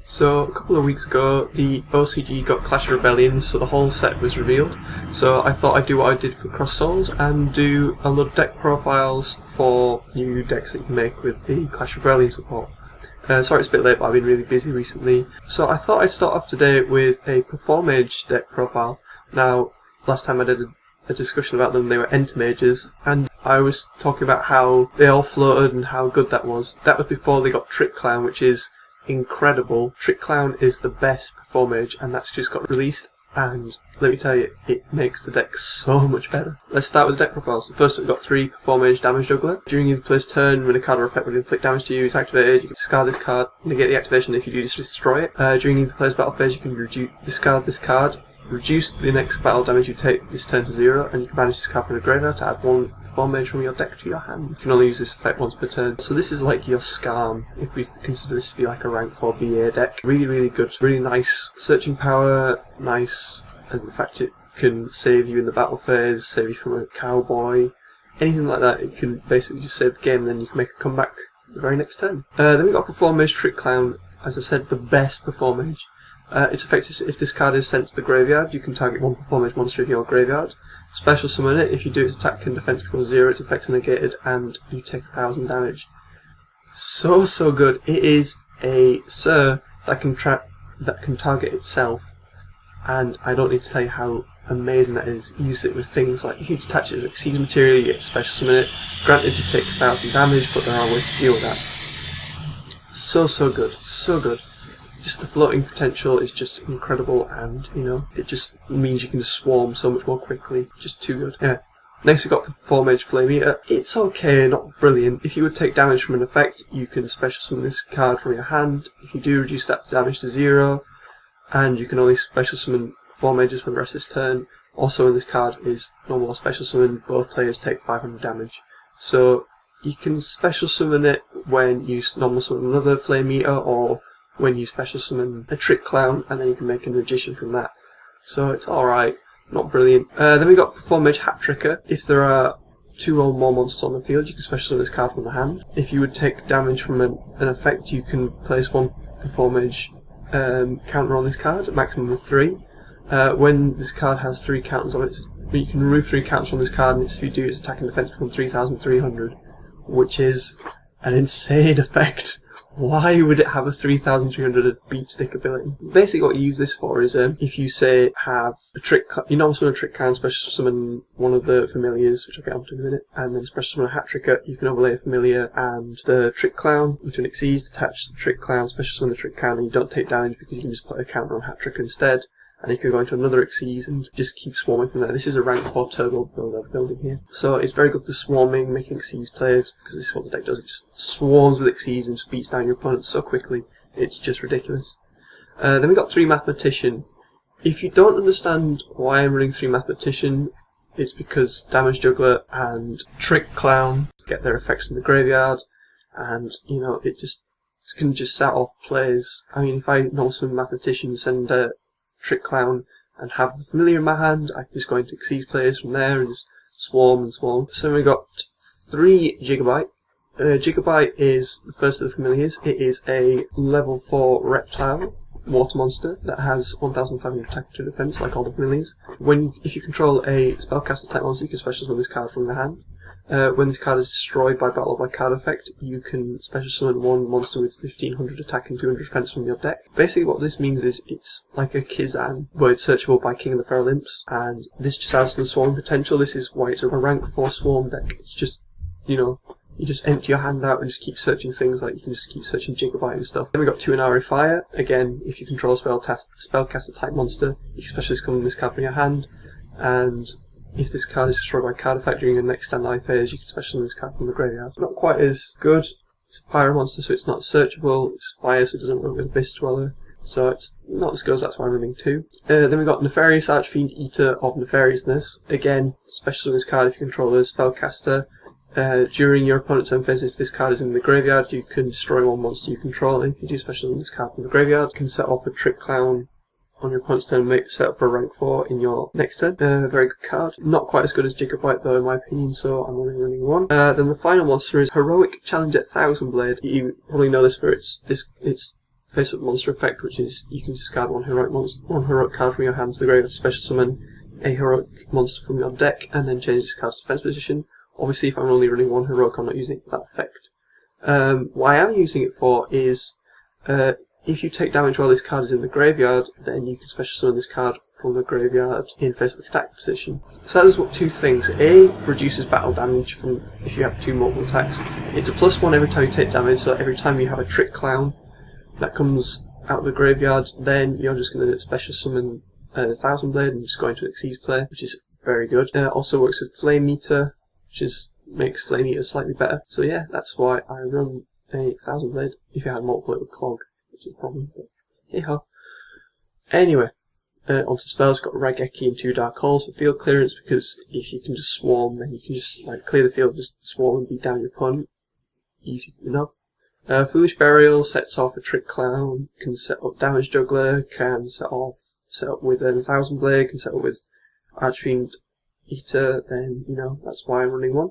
So a couple of weeks ago, the OCG got Clash of Rebellions, so the whole set was revealed. So I thought I'd do what I did for Cross Souls and do a lot of deck profiles for new decks that you can make with the Clash of Rebellion support. Sorry it's a bit late, but I've been really busy recently. So I thought I'd start off today with a Performage deck profile. Now, last time I did a discussion about them, they were Enter Mages, and I was talking about how they all floated and how good that was. That was before they got Trick Clown, which is incredible. Trick Clown is the best Performage, and that's just got released, and let me tell you, it makes the deck so much better. Let's start with the deck profiles. So first we've got 3 Performage Damage Juggler. During your player's turn, when a card or effect would inflict damage to you is activated, you can discard this card, negate the activation. If you do, just destroy it. During the player's battle phase, you can discard this card, reduce the next battle damage you take this turn to 0, and you can banish this card from the graveyard to add 1 Performage from your deck to your hand. You can only use this effect once per turn. So this is like your Skarn, if we consider this to be like a rank 4 BA deck. Really, really good. Really nice searching power, nice, and the fact it can save you in the battle phase, save you from a cowboy, anything like that. It can basically just save the game, and then you can make a comeback the very next turn. Then we got Performage Trick Clown, as I said, the best Performage. Its effect is if this card is sent to the graveyard, you can target 1 Performage monster in your graveyard. Special summon it. If you do, its attack and defense becomes 0, its effects are negated, and you take 1000 damage. So good. It is a Sir that can target itself, and I don't need to tell you how amazing that is. Use it with things like if you detach it as Exceeds material, you get special summon it. Granted, you take 1000 damage, but there are ways to deal with that. So good. So good. Just the floating potential is just incredible, and you know, it just means you can just swarm so much more quickly. Just too good. Yeah. Next we've got Performage Flame Eater. It's okay, not brilliant. If you would take damage from an effect, you can special summon this card from your hand. If you do, reduce that damage to 0, and you can only special summon Performages for the rest of this turn. Also, when this card is normal or special summon, both players take 500 damage. So you can special summon it when you normal summon another Flame Eater, or when you special summon a Trick Clown, and then you can make a Magician from that. So it's alright, not brilliant. Then we got Performage Hat Tricker. If there are 2 or more monsters on the field, you can special summon this card from the hand. If you would take damage from an effect, you can place 1 Performage counter on this card, a maximum of 3. When this card has 3 counters on it, you can remove 3 counters from this card, and if you do, its attack and defense become 3300, which is an insane effect. Why would it have a 3300 beat stick ability? Basically what you use this for is if you say have a trick, you normally summon a Trick Clown, special summon one of the familiars, which I'll get onto in a minute, and then special summon a Hat Tricker, you can overlay a familiar and the Trick Clown into an Exceeds, detach the Trick Clown, special summon the Trick Clown, and you don't take damage because you can just put a counter on Hat Tricker instead. And you can go into another Exceeds and just keep swarming from there. This is a rank 4 turbo build I'm building here. So it's very good for swarming, making Exceeds plays, because this is what the deck does. It just swarms with Exceeds and just beats down your opponent so quickly. It's just ridiculous. Then we got 3 Mathematician. If you don't understand why I'm running 3 Mathematician, it's because Damage Juggler and Trick Clown get their effects from the graveyard, and you know, it can just set off plays. I mean, if I know some Mathematician, send a Trick Clown and have the familiar in my hand, I can just go into Exceeds players from there and just swarm and swarm. So we got 3 Gigabyte. Gigabyte is the first of the familiars. It is a level 4 reptile water monster that has 1500 attack to defense, like all the familiars. If you control a spellcaster type monster, you can special summon this card from the hand. When this card is destroyed by battle or by card effect, you can special summon 1 monster with 1500 attack and 200 defense from your deck. Basically what this means is it's like a Kizan, where it's searchable by King of the Feral Imps, and this just adds to the swarm potential. This is why it's a rank 4 swarm deck. It's just, you know, you just empty your hand out and just keep searching things, like you can just keep searching Gigabyte and stuff. Then we got 2 Inari Fire. Again, if you control a spellcaster type monster, you can specially summon this card from your hand, and if this card is destroyed by card effect during the next standby phase, you can special summon this card from the graveyard. Not quite as good. It's a Pyro monster, so it's not searchable. It's fire, so it doesn't work with Abyss Dweller. So it's not as good as that's why I'm running 2. Then we've got Nefarious Archfiend, Eater of Nefariousness. Again, special summon this card if you control a spellcaster. During your opponent's turn phase, if this card is in the graveyard, you can destroy 1 monster you control, and if you do special summon this card from the graveyard, you can set off a Trick Clown on your opponent's turn, make set up for a rank 4 in your next turn. Very good card. Not quite as good as Gigabyte though in my opinion, so I'm only running 1. Then the final monster is Heroic Challenger Thousand Blade. You probably know this for its face-up monster effect, which is you can discard one heroic card from your hand to the graveyard to special summon a heroic monster from your deck, and then change this card's defense position. Obviously, if I'm only running one heroic, I'm not using it for that effect. What I am using it for is, if you take damage while this card is in the graveyard, then you can special summon this card from the graveyard in face-up attack position. So that does what two things. A, reduces battle damage from if you have two multiple attacks. It's a +1 every time you take damage, so every time you have a Trick Clown that comes out of the graveyard, then you're just going to special summon Thousand Blade and just go into Xyz play, which is very good. Also works with Flame Meter, which makes Flame Meter slightly better. So yeah, that's why I run a Thousand Blade. If you had multiple, it would clog, which is a problem, but hey ho. Anyway, onto spells, got Raigeki and 2 Dark Holes for field clearance, because if you can just swarm, then you can just like clear the field, just swarm and beat down your opponent. Easy enough. Foolish Burial sets off a Trick Clown, can set up Damage Juggler, can set up with a Thousand Blade, can set up with Archfiend Eater, then, you know, that's why I'm running one.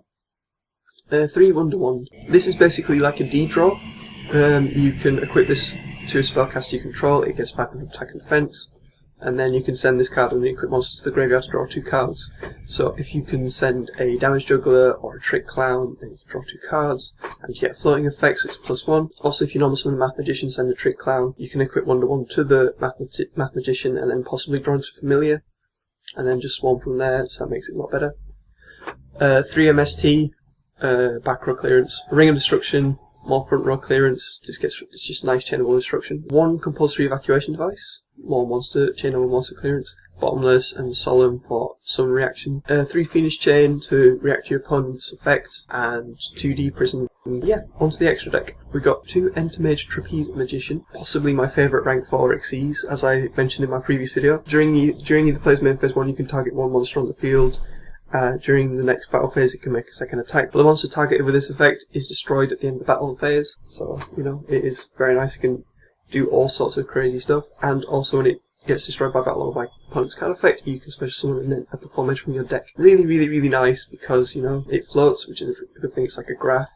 3 Wonder Wand. This is basically like a D-draw. You can equip this to a spellcaster you control, it gets 500 attack and defense, and then you can send this card and the equip monster to the graveyard to draw 2 cards. So if you can send a Damage Juggler or a Trick Clown, then you can draw 2 cards, and you get a floating effect, so it's a +1. Also, if you normally summon a Math Magician, send a Trick Clown, you can equip Wonder Wand to the Math Magician and then possibly draw into Familiar, and then just swarm from there, so that makes it a lot better. 3 MST, back row clearance, Ring of Destruction, more front row clearance, it's just nice chainable destruction. 1 compulsory evacuation device, more monster, chainable monster clearance, Bottomless and Solemn for summon reaction. 3 Fiendish Chain to react to your opponent's effects, and 2D Prison. Yeah, onto the extra deck. We got 2 Entomage Trapeze Magician, possibly my favourite rank 4 Xyz, as I mentioned in my previous video. During either player's main phase 1, you can target 1 monster on the field. During the next battle phase, it can make a second attack, but the monster targeted with this effect is destroyed at the end of the battle phase, so, you know, it is very nice. It can do all sorts of crazy stuff, and also when it gets destroyed by battle or by opponent's card effect, you can special summon a Performage from your deck. Really, really, really nice, because, you know, it floats, which is a good thing. It's like a graph.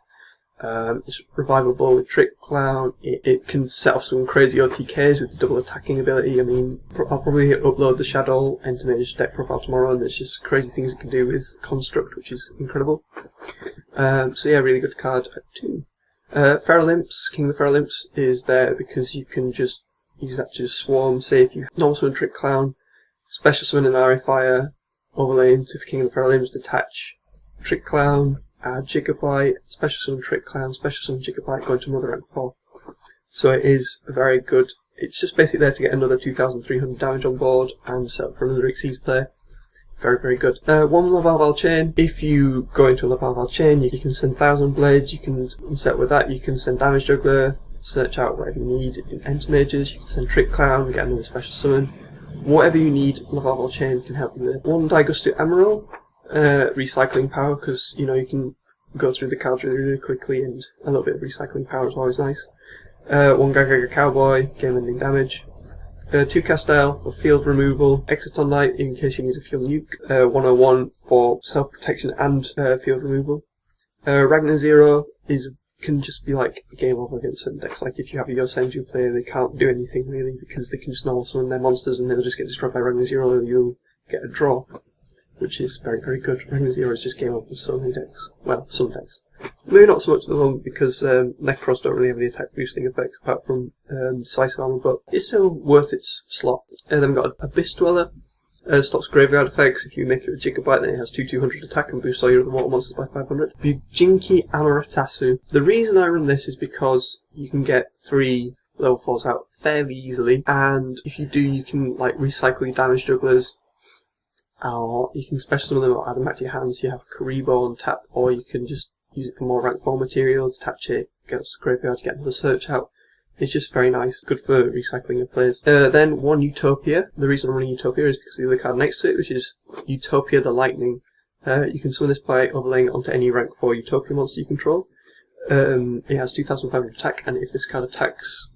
It's revivable with Trick Clown. It can set off some crazy OTKs with the double attacking ability. I mean, I'll probably upload the Shadow Entomage deck profile tomorrow, and there's just crazy things it can do with Construct, which is incredible. So yeah, really good card at 2. Feral Imps, King of the Feral Imps is there because you can just use that to just swarm. Say if you normal summon Trick Clown, special summon an Ari Fire, overlay into King of the Feral Imps, detach Trick Clown, add Gigabyte, special summon Trick Clown, special summon Gigabyte, go into another rank 4. So it is very good. It's just basically there to get another 2,300 damage on board and set up for another Xyz play. Very, very good. 1 Lavalval Chain. If you go into a Lavalval Chain, you can send Thousand Blades, you can set with that, you can send Damage Juggler, search out whatever you need in Entomages, you can send Trick Clown, get another special summon. Whatever you need, Lavalval Chain can help you with. 1 Daigustu Emerald. Recycling power, because, you know, you can go through the cards really, really quickly, and a little bit of recycling power is always nice. 1 Gagaga Cowboy, game ending damage. 2 Castel for field removal. Exciton Knight in case you need a field nuke. 101 for self-protection and field removal. Ragnar Zero can just be like game over against certain decks. Like if you have a Yosenju player, they can't do anything really, because they can just normal summon their monsters and they'll just get destroyed by Ragnar Zero, and you'll get a draw, which is very, very good. Ragnar Zero is just game over for so many decks. Well, some decks. Maybe not so much at the moment, because Necros don't really have any attack boosting effects apart from Decisive Armor, but it's still worth its slot. And then we've got Abyss Dweller. Stops graveyard effects. If you make it with Gigabyte, then it has 200 attack and boosts all your other water monsters by 500. Bujinki Amaratasu. The reason I run this is because you can get 3 level 4s out fairly easily, and if you do, you can like recycle your Damage Jugglers, or you can special summon them or add them back to your hands. You have Karibo on tap, or you can just use it for more rank 4 material, detach it, get it to the graveyard to get another search out. It's just very nice, good for recycling your players. Then 1 Utopia. The reason I'm running Utopia is because of the other card next to it, which is Utopia the Lightning. You can summon this by overlaying onto any rank 4 Utopia monster you control. It has 2,500 attack, and if this card attacks,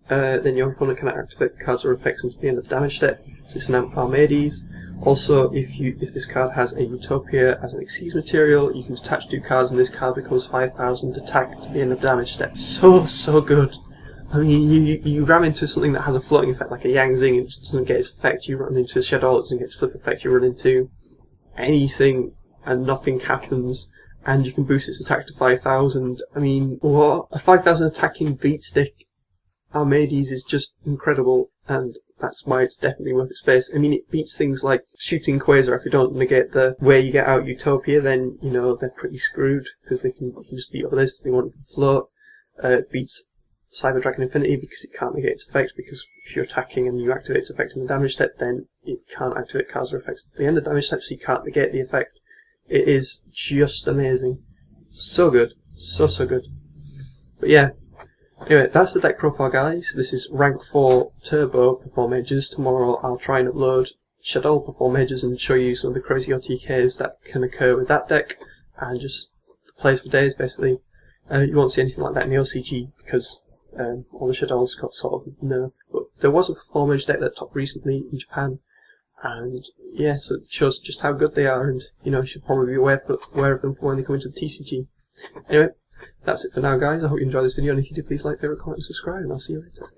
then your opponent can activate cards or effects until the end of the damage step. So it's an Armades. Also, if this card has a Utopia as an Xyz material, you can detach 2 cards, and this card becomes 5,000 attack to the end of the damage step. So good. I mean, you ram into something that has a floating effect, like a Yang Zing, and it doesn't get its effect. You run into a Shadow, it doesn't get its flip effect. You run into anything, and nothing happens. And you can boost its attack to 5,000. I mean, what? A 5,000 attacking beat stick Armades is just incredible, and that's why it's definitely worth its space. I mean, it beats things like shooting Quasar. If you don't negate the way you get out Utopia, then, you know, they're pretty screwed, because you can just beat others. They want to float. It beats Cyber Dragon Infinity because it can't negate its effects, because if you're attacking and you activate its effect in the damage step, then it can't activate cards or effects at the end of the damage step, so you can't negate the effect. It is just amazing. So good. So good. But yeah. Anyway, that's the deck profile, guys. This is rank 4 Turbo Performages. Tomorrow I'll try and upload Shadow Performages and show you some of the crazy OTKs that can occur with that deck, and just plays for days, basically. You won't see anything like that in the OCG, because all the Shadows got sort of nerfed. But there was a Performage deck that topped recently in Japan, and yeah, so it shows just how good they are, and you know, you should probably be aware of them for when they come into the TCG. Anyway, that's it for now, guys. I hope you enjoyed this video, and if you did, please like, favorite, comment, and subscribe, and I'll see you later.